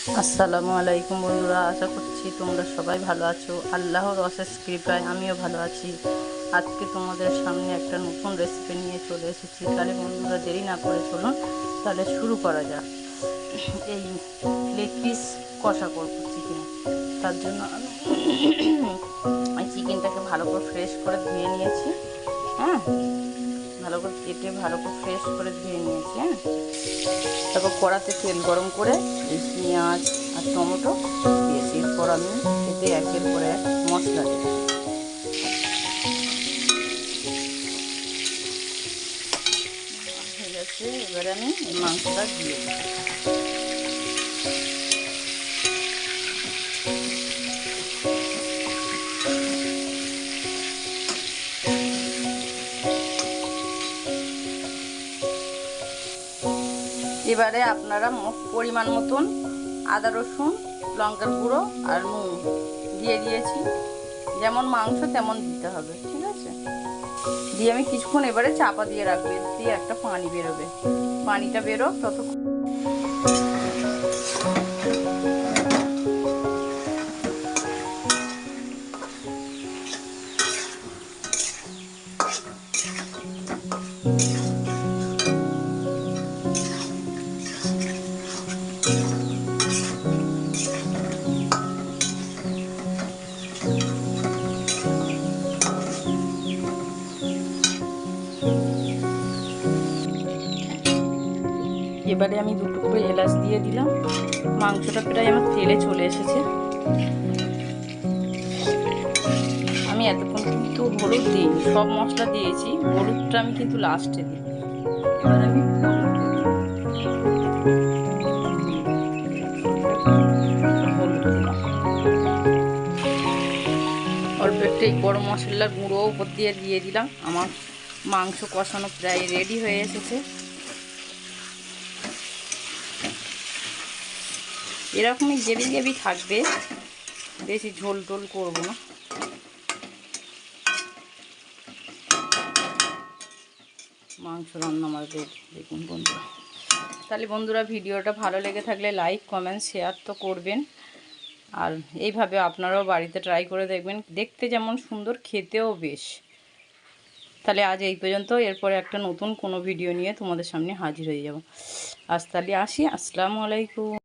আসসালামু আলাইকুম বন্ধুরা, আশা করছি তোমরা সবাই ভালো আছো। আল্লাহর অশেষ কৃপায় আমিও ভালো আছি। আজকে তোমাদের সামনে একটা নতুন রেসিপি নিয়ে চলে এসেছি। তাহলে বন্ধুরা দেরি না করে চলুন তাহলে শুরু করা যাক। এই লেগ পিস কষা করবো চিকেন। তার জন্য আমি এই চিকেনটাকে ভালো করে ফ্রেশ করে ধুয়ে নিয়েছি। হ্যাঁ, ভালো করে কেটে ভালো করে ফ্রেশ করে ধুয়ে নিয়েছি। হ্যাঁ, তারপর কড়াতে তেল গরম করে এই পেঁয়াজ আর টমেটো দিয়েছি। এরপর আমি এতে একের পর এক মশলা দেব। হয়ে গেছে, এবারে আমি মাংসটা দিয়ে দেব। এবারে আপনারা পরিমাণ মতন আদা রসুন লঙ্কার গুঁড়ো আর নুন দিয়ে দিয়েছি। যেমন মাংস তেমন দিতে হবে, ঠিক আছে? দিয়ে আমি কিছুক্ষণ এবারে চাপা দিয়ে রাখবো। দিয়ে একটা পানি বেরোবে, পানিটা বেরো ততক্ষণ। এবারে আমি দুটো করে এলাচ দিয়ে দিলাম। মাংসটা প্রায় আমার তেলে চলে এসেছে। আমি এতক্ষণ কিন্তু হলুদ দিইনি, সব মশলা দিয়েছি, হলুদটা আমি কিন্তু লাস্টে দিই। এবার আমি হলুদ দিলাম, অল্প একটু এই গরম মশলার গুঁড়ো উপর দিয়ে দিলাম। আমার মাংস কষানো প্রায় রেডি হয়ে এসেছে। এরকমই গ্রেভি গ্রেভি থাকবে, বেশি ঝোল টোল করবো না। মাংস রান্না আমার রেডি, দেখুন বন্ধুরা। তাহলে বন্ধুরা ভিডিওটা ভালো লেগে থাকলে লাইক কমেন্ট শেয়ার তো করবেন। আর এইভাবে আপনারাও বাড়িতে ট্রাই করে দেখবেন, দেখতে যেমন সুন্দর খেতেও বেশ। তাহলে আজ এই পর্যন্ত, এরপরে একটা নতুন কোনো ভিডিও নিয়ে তোমাদের সামনে হাজির হয়ে যাব। আজ তাহলে আসি, আসসালামু আলাইকুম।